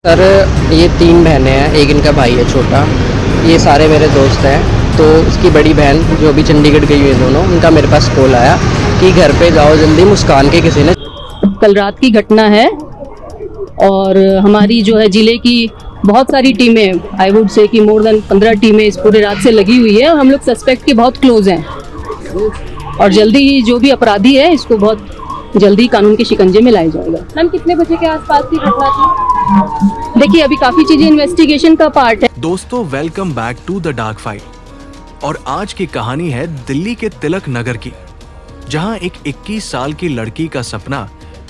Sir, ये 3 बहनें हैं, एक इनका भाई है छोटा। ये सारे मेरे दोस्त हैं। तो उसकी बड़ी बहन जो अभी चंडीगढ़ गई हुई है दोनों, उनका मेरे पास कॉल आया कि घर पे जाओ जल्दी, मुस्कान के किसी ने। कल रात की घटना है और हमारी जो है जिले की बहुत सारी टीमें, आई वुड से कि मोर देन 15 टीमें इस पूरे रात से लगी हुई है और हम लोग सस्पेक्ट के बहुत क्लोज हैं और जल्दी ही जो भी अपराधी है इसको बहुत जल्दी कानून के शिकंजे में लाया जाएगा। मैम, कितने बजे के आसपास की घटना थी? देखिए, अभी काफी चीजें इन्वेस्टिगेशन का पार्ट है। दोस्तों, welcome back to the dark file. और आज की कहानी है दिल्ली के तिलक नगर की, जहां एक 21 साल की लड़की का सपना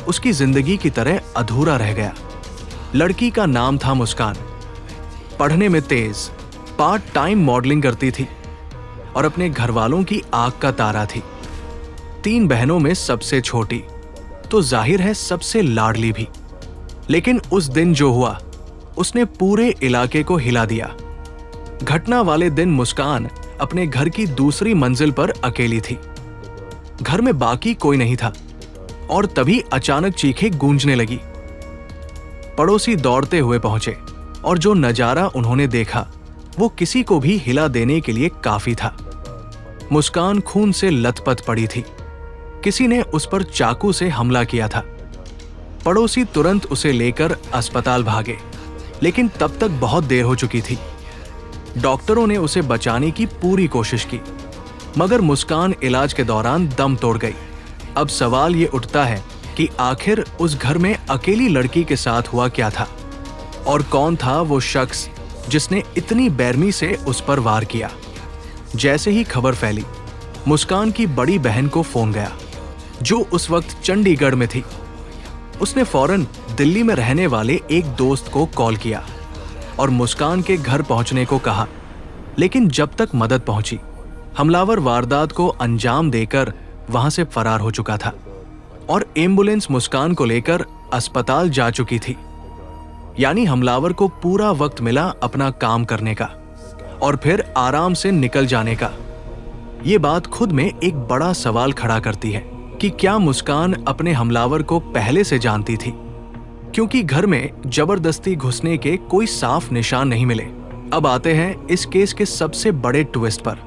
उसकी जिंदगी की तरह अधूरा रह गया। लड़की का नाम था मुस्कान। पढ़ने में तेज, पार्ट टाइम मॉडलिंग करती थी और अपने घर वालों की आंख का तारा थी। 3 बहनों में सबसे छोटी, तो जाहिर है सबसे लाडली भी। लेकिन उस दिन जो हुआ, उसने पूरे इलाके को हिला दिया। घटना वाले दिन मुस्कान अपने घर की दूसरी मंजिल पर अकेली थी। घर में बाकी कोई नहीं था और तभी अचानक चीखें गूंजने लगी। पड़ोसी दौड़ते हुए पहुंचे और जो नजारा उन्होंने देखा वो किसी को भी हिला देने के लिए काफी था। मुस्कान खून से लथपथ पड़ी थी। किसी ने उस पर चाकू से हमला किया था। पड़ोसी तुरंत उसे लेकर अस्पताल भागे, लेकिन तब तक बहुत देर हो चुकी थी। डॉक्टरों ने उसे बचाने की पूरी कोशिश की, मगर मुस्कान इलाज के दौरान दम तोड़ गई। अब सवाल ये उठता है कि आखिर उस घर में अकेली लड़की के साथ हुआ क्या था और कौन था वो शख्स जिसने इतनी बेरहमी से उस पर वार किया। जैसे ही खबर फैली, मुस्कान की बड़ी बहन को फोन गया, जो उस वक्त चंडीगढ़ में थी। उसने फौरन दिल्ली में रहने वाले एक दोस्त को कॉल किया और मुस्कान के घर पहुंचने को कहा। लेकिन जब तक मदद पहुंची, हमलावर वारदात को अंजाम देकर वहां से फरार हो चुका था और एम्बुलेंस मुस्कान को लेकर अस्पताल जा चुकी थी। यानी हमलावर को पूरा वक्त मिला अपना काम करने का और फिर आराम से निकल जाने का। ये बात खुद में एक बड़ा सवाल खड़ा करती है कि क्या मुस्कान अपने हमलावर को पहले से जानती थी, क्योंकि घर में जबरदस्ती घुसने के कोई साफ निशान नहीं मिले। अब आते हैं इस केस के सबसे बड़े ट्विस्ट पर।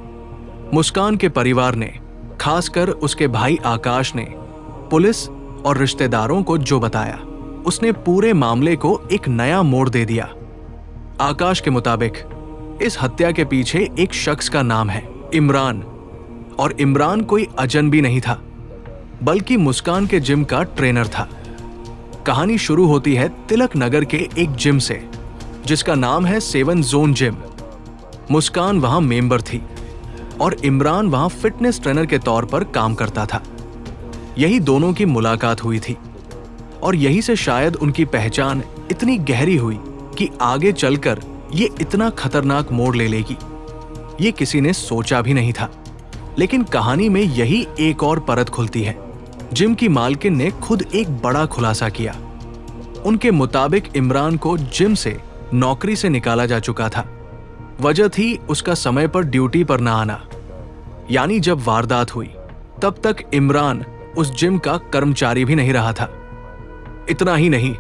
मुस्कान के परिवार ने, खासकर उसके भाई आकाश ने, पुलिस और रिश्तेदारों को जो बताया, उसने पूरे मामले को एक नया मोड़ दे दिया। आकाश के मुताबिक इस हत्या के पीछे एक शख्स का नाम है इमरान, और इमरान कोई अजनबी नहीं था, बल्कि मुस्कान के जिम का ट्रेनर था। कहानी शुरू होती है तिलक नगर के एक जिम से, जिसका नाम है 7 जोन जिम। मुस्कान वहां मेंबर थी और इमरान वहां फिटनेस ट्रेनर के तौर पर काम करता था। यही दोनों की मुलाकात हुई थी और यही से शायद उनकी पहचान इतनी गहरी हुई कि आगे चलकर ये इतना खतरनाक मोड़ ले लेगी, ये किसी ने सोचा भी नहीं था। लेकिन कहानी में यही एक और परत खुलती है। जिम की मालकिन ने खुद एक बड़ा खुलासा किया। उनके मुताबिक इमरान को जिम से नौकरी से निकाला जा चुका था। वजह थी उसका समय पर ड्यूटी पर ना आना। यानी जब वारदात हुई तब तक इमरान उस जिम का कर्मचारी भी नहीं रहा था। इतना ही नहीं,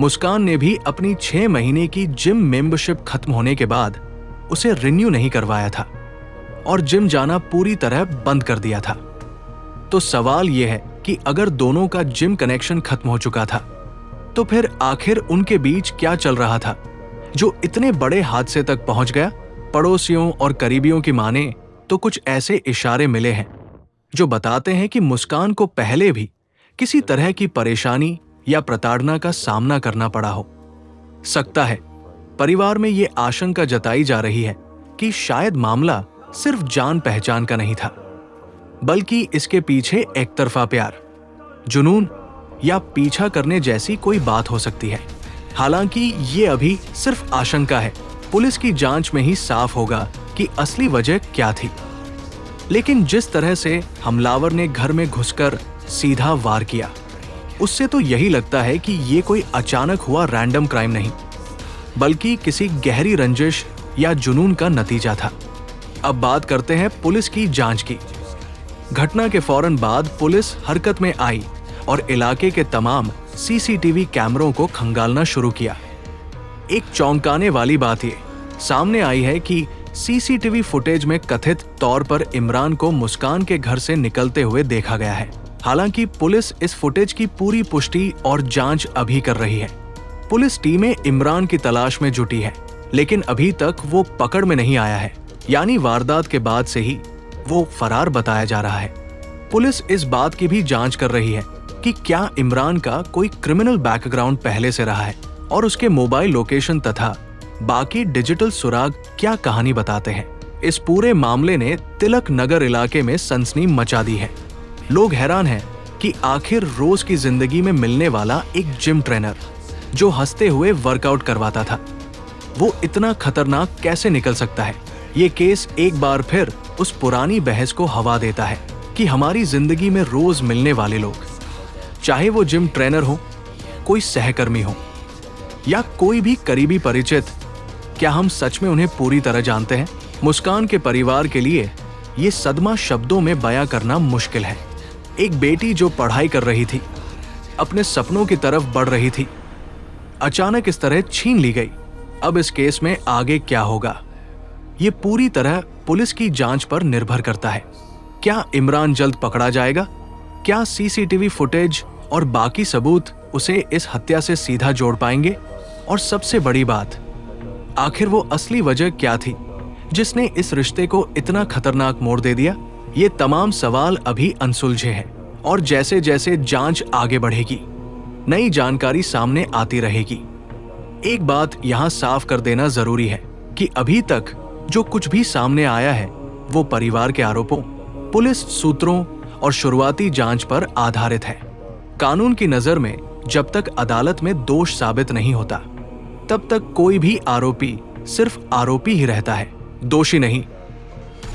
मुस्कान ने भी अपनी 6 महीने की जिम मेंबरशिप खत्म होने के बाद उसे रिन्यू नहीं करवाया था और जिम जाना पूरी तरह बंद कर दिया था। तो सवाल यह है कि अगर दोनों का जिम कनेक्शन खत्म हो चुका था, तो फिर आखिर उनके बीच क्या चल रहा था जो इतने बड़े हादसे तक पहुंच गया। पड़ोसियों और करीबियों की माने तो कुछ ऐसे इशारे मिले हैं जो बताते हैं कि मुस्कान को पहले भी किसी तरह की परेशानी या प्रताड़ना का सामना करना पड़ा हो सकता है। परिवार में ये आशंका जताई जा रही है कि शायद मामला सिर्फ जान पहचान का नहीं था, बल्कि इसके पीछे एक तरफा प्यार, जुनून या पीछा करने जैसी कोई बात हो सकती है। हालांकि ये अभी सिर्फ आशंका है। पुलिस की जांच में ही साफ होगा कि असली वजह क्या थी। लेकिन जिस तरह से हमलावर ने घर में घुसकर सीधा वार किया, उससे तो यही लगता है कि ये कोई अचानक हुआ रैंडम क्राइम नहीं, बल्कि किसी गहरी रंजिश या जुनून का नतीजा था। अब बात करते हैं पुलिस की जांच की। घटना के फौरन बाद पुलिस हरकत में आई और इलाके के तमाम सीसीटीवी कैमरों को खंगालना शुरू किया। एक चौंकाने वाली बात ये सामने आई है कि सीसीटीवी फुटेज में कथित तौर पर इमरान को मुस्कान के घर से निकलते हुए देखा गया है। हालांकि पुलिस इस फुटेज की पूरी पुष्टि और जांच अभी कर रही है। पुलिस टीमें इमरान की तलाश में जुटी है, लेकिन अभी तक वो पकड़ में नहीं आया है, यानी वारदात के बाद से ही वो फरार बताया जा रहा है। पुलिस इस बात की भी जांच कर रही है कि क्या इमरान का कोई क्रिमिनल बैकग्राउंड पहले से रहा है और उसके मोबाइल लोकेशन तथा बाकी डिजिटल सुराग क्या कहानी बताते हैं। इस पूरे मामले ने तिलक नगर इलाके में सनसनी मचा दी है। लोग हैरान हैं कि आखिर रोज की जिंदगी में मिलने वाला एक जिम ट्रेनर जो हंसते हुए वर्कआउट करवाता था, वो इतना खतरनाक कैसे निकल सकता है। ये केस एक बार फिर उस पुरानी बहस को हवा देता है कि हमारी जिंदगी में रोज मिलने वाले लोग, चाहे वो जिम ट्रेनर हो, कोई सहकर्मी हो या कोई भी करीबी परिचित, क्या हम सच में उन्हें पूरी तरह जानते हैं? मुस्कान के परिवार के लिए ये सदमा शब्दों में बयां करना मुश्किल है। एक बेटी जो पढ़ाई कर रही थी, अपने सपनों की तरफ बढ़ रही थी, अचानक इस तरह छीन ली गई। अब इस केस में आगे क्या होगा, ये पूरी तरह पुलिस की जांच पर निर्भर करता है। क्या इमरान जल्द पकड़ा जाएगा? क्या सीसीटीवी फुटेज और बाकी सबूत उसे इस हत्या से सीधा जोड़ पाएंगे? और सबसे बड़ी बात, आखिर वो असली वजह क्या थी जिसने इस रिश्ते को इतना खतरनाक मोड़ दे दिया? ये तमाम सवाल अभी अनसुलझे हैं और जैसे जैसे जांच आगे बढ़ेगी, नई जानकारी सामने आती रहेगी। एक बात यहां साफ कर देना जरूरी है कि अभी तक जो कुछ भी सामने आया है वो परिवार के आरोपों, पुलिस सूत्रों और शुरुआती जांच पर आधारित है। कानून की नजर में जब तक अदालत में दोष साबित नहीं होता, तब तक कोई भी आरोपी सिर्फ आरोपी ही रहता है, दोषी नहीं।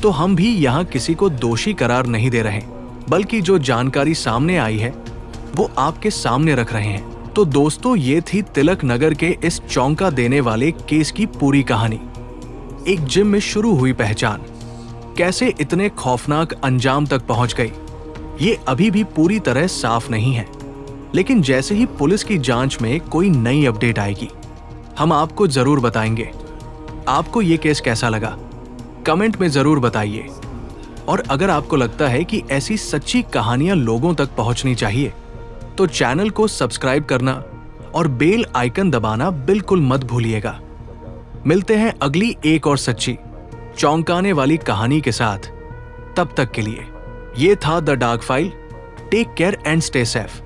तो हम भी यहाँ किसी को दोषी करार नहीं दे रहे, बल्कि जो जानकारी सामने आई है वो आपके सामने रख रहे हैं। तो दोस्तों, ये थी तिलक नगर के इस चौंका देने वाले केस की पूरी कहानी। एक जिम में शुरू हुई पहचान कैसे इतने खौफनाक अंजाम तक पहुंच गई, ये अभी भी पूरी तरह साफ नहीं है। लेकिन जैसे ही पुलिस की जांच में कोई नई अपडेट आएगी, हम आपको जरूर बताएंगे। आपको ये केस कैसा लगा, कमेंट में जरूर बताइए। और अगर आपको लगता है कि ऐसी सच्ची कहानियां लोगों तक पहुंचनी चाहिए, तो चैनल को सब्सक्राइब करना और बेल आइकन दबाना बिल्कुल मत भूलिएगा। मिलते हैं अगली एक और सच्ची चौंकाने वाली कहानी के साथ। तब तक के लिए ये था the dark file. Take care and stay safe.